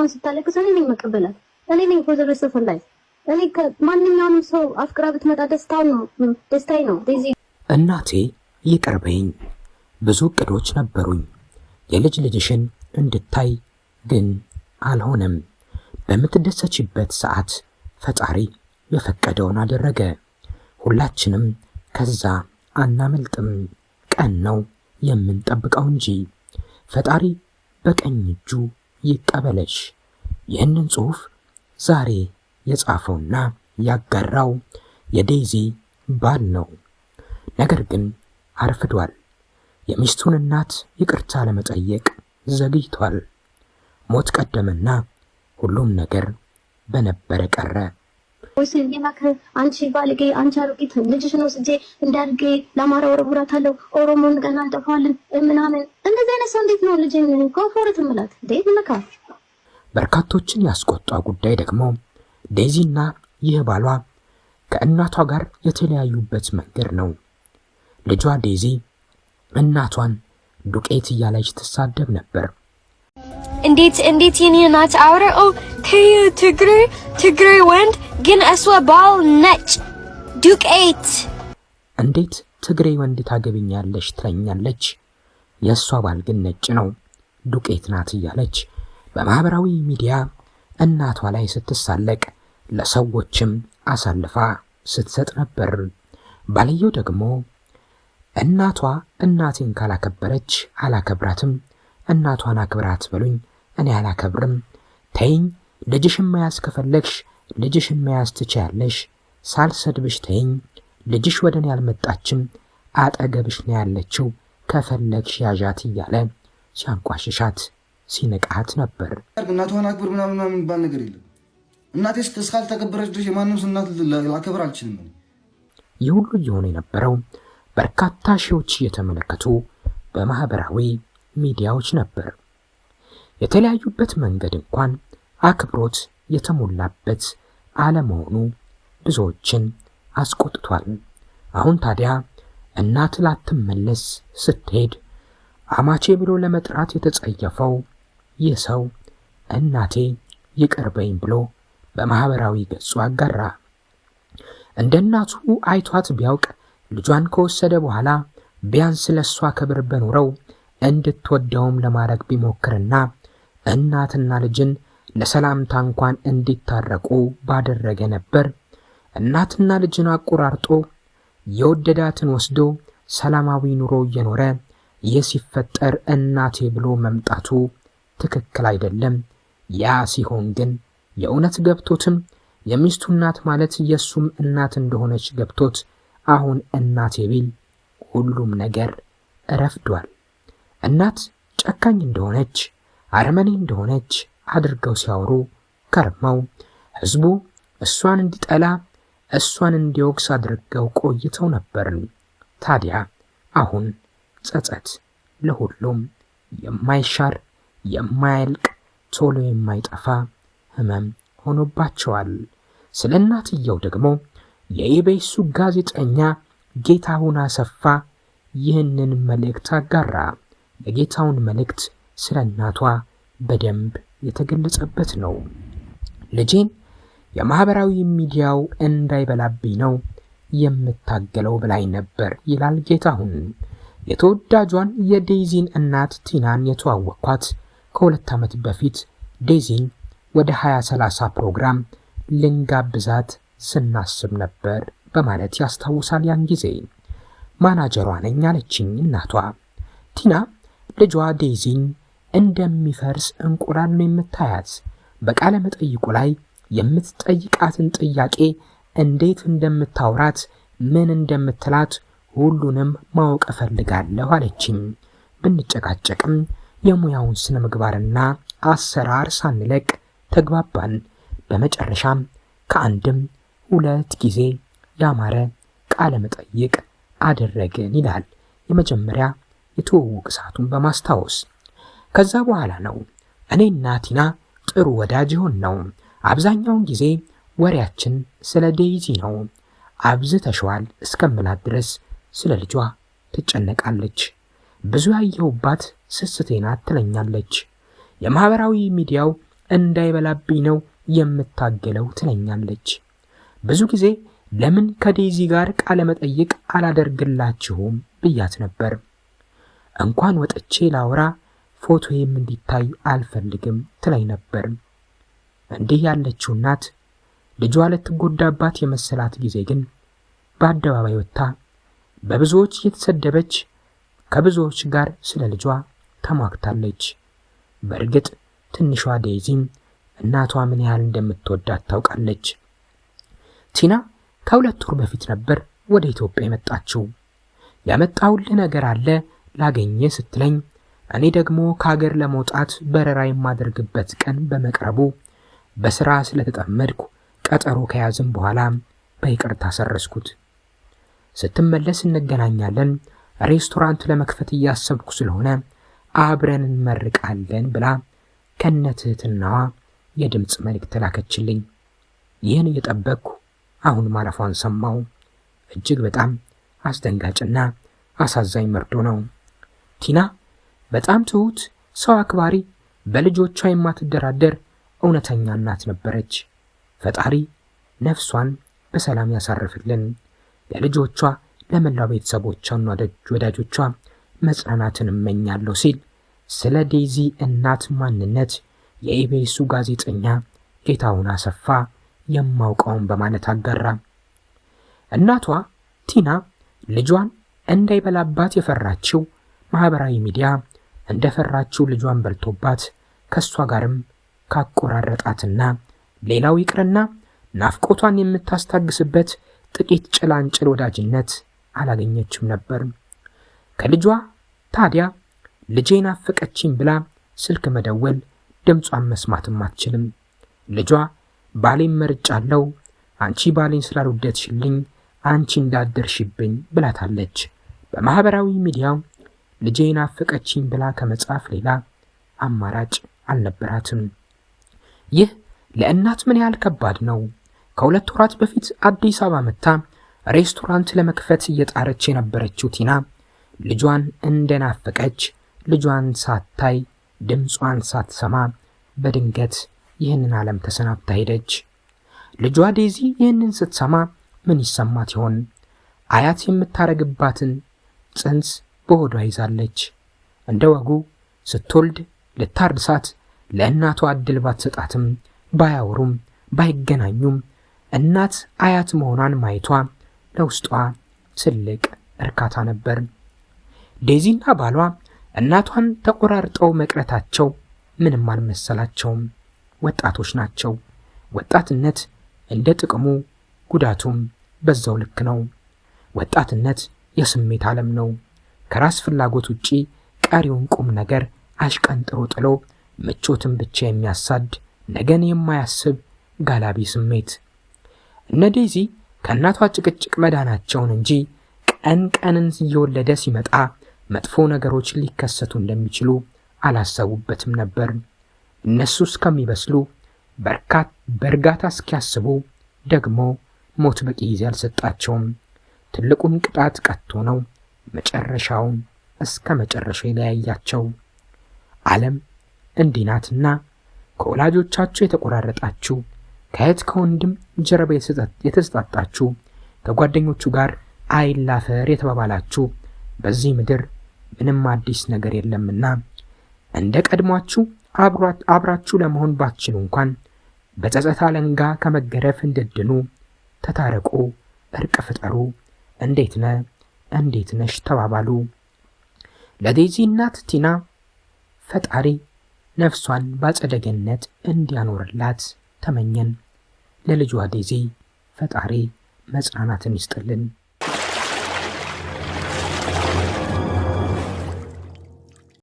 እሷን ስታለቅስ እኔ ነኝ መቀበላት። እኔ ነኝ for the rest of her life። እኔ ከማንኛውም ሰው አፍቅራ ብትመጣ ደስታዬ ነው። ዴዚ እናቴ ይቅርበኝ፣ ብዙ እቅዶች ነበሩኝ የልጅ ልጅሽን እንድታይ፣ ግን አልሆነም። በምትደሰችበት ሰዓት ፈጣሪ የፈቀደውን አደረገ። ሁላችንም ከዛ አናመልጥም። ቀን ነው የምንጠብቀው እንጂ። ፈጣሪ በቀኝ እጁ ይቀበለሽ። ይህንን ጽሑፍ ዛሬ የጻፈውና ያጋራው የዴዚ ባል ነው። ነገር ግን አርፍዷል። የሚስቱን እናት ይቅርታ ለመጠየቅ ዘግይቷል። ሞት ቀደመና ሁሉም ነገር በነበረ ቀረ። ወይስ አንቺ ባልጌ አንቺ አሮጊት ልጅሽ ነው ስጄ እንዳርጌ ለማራ ወረቡራታለሁ ኦሮሞን ገና እንጠፋለን ምናምን እንደዚህ አይነት ሰው እንዴት ነው ልጅን ኮንፎርት ምላት እንዴት ነካ? በርካቶችን ያስቆጣ ጉዳይ ደግሞ ዴዚና ይህ ባሏ ከእናቷ ጋር የተለያዩበት መንገድ ነው። ልጇ ዴዚ እናቷን ዱቄት እያለች ትሳደብ ነበር። እንዴት የኔ እናት አውራው ትግሬ ወንድ ግን እሷ ባል ነጭ ዱቄት፣ እንዴት ትግሬ ወንድ ታገብኛለሽ ትለኛለች፣ የእሷ ባል ግን ነጭ ነው ዱቄት ናት እያለች በማህበራዊ ሚዲያ እናቷ ላይ ስትሳለቅ ለሰዎችም አሳልፋ ስትሰጥ ነበር። ባልየው ደግሞ እናቷ እናቴን ካላከበረች አላከብራትም፣ እናቷን አክብራት በሉኝ እኔ አላከብርም፣ ተይኝ፣ ልጅሽን መያዝ ከፈለግሽ ልጅሽን መያዝ ትችያለሽ፣ ሳልሰድብሽ ተይኝ፣ ልጅሽ ወደኔ ያልመጣችም አጠገብሽ ነው ያለችው፣ ከፈለግሽ ያዣት እያለ ሲያንቋሽሻት ሲነቃት ነበር። እናቷን አክብር ምናምን የሚባል ነገር የለም። እናቴ እስካልተከበረች ድረስ የማንም እናት ላከብር አልችልም። ይህ ሁሉ እየሆነ የነበረው በርካታ ሺዎች እየተመለከቱ በማህበራዊ ሚዲያዎች ነበር። የተለያዩበት መንገድ እንኳን አክብሮት የተሞላበት አለመሆኑ ብዙዎችን አስቆጥቷል። አሁን ታዲያ እናት ላትመለስ ስትሄድ አማቼ ብሎ ለመጥራት የተጸየፈው ይህ ሰው እናቴ ይቅርበኝ ብሎ በማህበራዊ ገጹ አጋራ። እንደ እናቱ አይቷት ቢያውቅ ልጇን ከወሰደ በኋላ ቢያንስ ለሷ ክብር በኖረው እንድትወደውም ለማድረግ ቢሞክርና እናትና ልጅን ለሰላምታ እንኳን እንዲታረቁ ባደረገ ነበር። እናትና ልጅን አቆራርጦ የወደዳትን ወስዶ ሰላማዊ ኑሮ እየኖረ የሲፈጠር እናቴ ብሎ መምጣቱ ትክክል አይደለም። ያ ሲሆን ግን የእውነት ገብቶትም የሚስቱ እናት ማለት የሱም እናት እንደሆነች ገብቶት አሁን እናቴ ቢል ሁሉም ነገር ረፍዷል። እናት ጨካኝ እንደሆነች አረመኔ እንደሆነች አድርገው ሲያወሩ ከርመው ህዝቡ እሷን እንዲጠላ እሷን እንዲወቅስ አድርገው ቆይተው ነበር። ታዲያ አሁን ጸጸት ለሁሉም የማይሻር የማያልቅ ቶሎ የማይጠፋ ህመም ሆኖባቸዋል። ስለ እናትየው ደግሞ የኢቢኤሱ ጋዜጠኛ ጌታሁን አሰፋ ይህንን መልእክት አጋራ። የጌታውን መልእክት ስለ እናቷ በደንብ የተገለጸበት ነው። ልጄን የማህበራዊ ሚዲያው እንዳይበላብኝ ነው የምታገለው ብላኝ ነበር ይላል ጌታሁን። የተወዳጇን የዴዚን እናት ቲናን የተዋወቅኳት ከ2 ዓመት በፊት ዴዚን ወደ 2030 ፕሮግራም ልንጋብዛት ስናስብ ነበር በማለት ያስታውሳል። ያን ጊዜ ማናጀሯ ነኝ አለችኝ እናቷ። ቲና ልጇ ዴዚን እንደሚፈርስ እንቁላል ነው የምታያት። በቃለ መጠይቁ ላይ የምትጠይቃትን ጥያቄ እንዴት እንደምታውራት ምን እንደምትላት ሁሉንም ማወቅ እፈልጋለሁ አለችኝ። ብንጨቃጨቅም የሙያውን ስነ ምግባርና አሰራር ሳንለቅ ተግባባን። በመጨረሻም ከአንድም 2 ጊዜ ያማረ ቃለ መጠይቅ አደረግን ይላል የመጀመሪያ የተወውቅ ሰዓቱን በማስታወስ። ከዛ በኋላ ነው እኔና ቲና ጥሩ ወዳጅ ሆን ነው። አብዛኛውን ጊዜ ወሬያችን ስለ ዴዚ ነው። አብዝተሽዋል እስከምላት ድረስ ስለ ልጇ ትጨነቃለች። ብዙ ያየሁባት ስስቴ ናት ትለኛለች። የማህበራዊ ሚዲያው እንዳይበላብኝ ነው የምታገለው ትለኛለች። ብዙ ጊዜ ለምን ከዴዚ ጋር ቃለ መጠይቅ አላደርግላችሁም ብያት ነበር። እንኳን ወጥቼ ላውራ ፎቶዬም እንዲታይ አልፈልግም ትለኝ ነበር። እንዲህ ያለችው እናት ልጇ ልትጎዳባት የመሰላት ጊዜ ግን በአደባባይ ወጥታ በብዙዎች የተሰደበች ከብዙዎች ጋር ስለ ልጇ ተሟግታለች። በእርግጥ ትንሿ ዴዚም እናቷ ምን ያህል እንደምትወዳት ታውቃለች። ቲና ከ2 ወር በፊት ነበር ወደ ኢትዮጵያ የመጣችው። ያመጣውልህ ነገር አለ ላገኘ ስትለኝ እኔ ደግሞ ከሀገር ለመውጣት በረራ የማደርግበት ቀን በመቅረቡ በስራ ስለተጠመድኩ ቀጠሮ ከያዝም በኋላ በይቅርታ ሰረስኩት። ስትመለስ እንገናኛለን፣ ሬስቶራንት ለመክፈት እያሰብኩ ስለሆነ አብረን እንመርቃለን ብላ ከነትህትናዋ የድምፅ መልእክት ላከችልኝ። ይህን እየጠበቅኩ አሁን ማለፏን ሰማው። እጅግ በጣም አስደንጋጭና አሳዛኝ መርዶ ነው። ቲና በጣም ትሁት፣ ሰው አክባሪ፣ በልጆቿ የማትደራደር እውነተኛ እናት ነበረች። ፈጣሪ ነፍሷን በሰላም ያሳርፍልን። ለልጆቿ ለመላው ቤተሰቦቿና ወዳጆቿ መጽናናትን እመኛለሁ ሲል ስለ ዴዚ እናት ማንነት የኢቢኤሱ ጋዜጠኛ ጌታሁን አሰፋ የማውቀውን በማለት አጋራ። እናቷ ቲና ልጇን እንዳይበላባት የፈራችው ማህበራዊ ሚዲያ እንደፈራችው ልጇን በልቶባት ከሷ ጋርም ካቆራረጣትና ሌላው ይቅርና ናፍቆቷን የምታስታግስበት ጥቂት ጭላንጭል ወዳጅነት አላገኘችም ነበር። ከልጇ ታዲያ ልጄን አፈቀችኝ ብላ ስልክ መደወል ድምጿን መስማትም አትችልም። ልጇ ባሌን መርጫለው፣ አንቺ ባሌን ስላልወደድሽልኝ አንቺ እንዳደርሽብኝ ብላታለች። በማህበራዊ ሚዲያው ልጄን አፈቀችኝ ብላ ከመጻፍ ሌላ አማራጭ አልነበራትም። ይህ ለእናት ምን ያህል ከባድ ነው። ከ2 ወራት በፊት አዲስ አበባ መታ ሬስቶራንት ለመክፈት እየጣረች የነበረችው ቲና ልጇን እንደናፈቀች ልጇን ሳታይ ድምጿን ሳትሰማ በድንገት ይህንን ዓለም ተሰናብታ ሄደች። ልጇ ዴዚ ይህንን ስትሰማ ምን ይሰማት ይሆን? አያት የምታረግባትን ጽንስ በሆዷ ይዛለች። እንደ ወጉ ስትወልድ ልታርድሳት ለእናቷ እድል ባትሰጣትም ባያወሩም ባይገናኙም እናት አያት መሆኗን ማየቷ ለውስጧ ትልቅ እርካታ ነበር። ዴዚና ባሏ እናቷን ተቆራርጠው መቅረታቸው ምንም አልመሰላቸውም። ወጣቶች ናቸው። ወጣትነት እንደ ጥቅሙ ጉዳቱም በዛው ልክ ነው። ወጣትነት የስሜት ዓለም ነው። ከራስ ፍላጎት ውጪ ቀሪውን ቁም ነገር አሽቀንጥሮ ጥሎ ምቾትን ብቻ የሚያሳድ ነገን የማያስብ ጋላቢ ስሜት። እነ ዴዚ ከእናቷ ጭቅጭቅ መዳናቸውን እንጂ ቀን ቀንን እየወለደ ሲመጣ መጥፎ ነገሮች ሊከሰቱ እንደሚችሉ አላሰቡበትም ነበር። እነሱ እስከሚበስሉ በእርጋታ እስኪያስቡ ደግሞ ሞት በቂ ጊዜ አልሰጣቸውም። ትልቁን ቅጣት ቀጥቶ ነው መጨረሻውን እስከ መጨረሻው የለያያቸው። ዓለም እንዲህ ናትና ከወላጆቻችሁ የተቆራረጣችሁ፣ ከእህት ከወንድም ጀርባ የተሰጣጣችሁ፣ ከጓደኞቹ ጋር አይላፈር የተባባላችሁ በዚህ ምድር ምንም አዲስ ነገር የለምና እንደ ቀድሟችሁ አብራችሁ ለመሆን ባትችሉ እንኳን በጸጸት አለንጋ ከመገረፍ እንድድኑ ተታረቁ፣ እርቅ ፍጠሩ፣ እንዴት ነህ እንዴት ነሽ ተባባሉ። ለዴዚ እናት ቲና ፈጣሪ ነፍሷን ባጸደ ገነት እንዲያኖርላት ተመኘን። ለልጇ ዴዚ ፈጣሪ መጽናናትን ይስጥልን።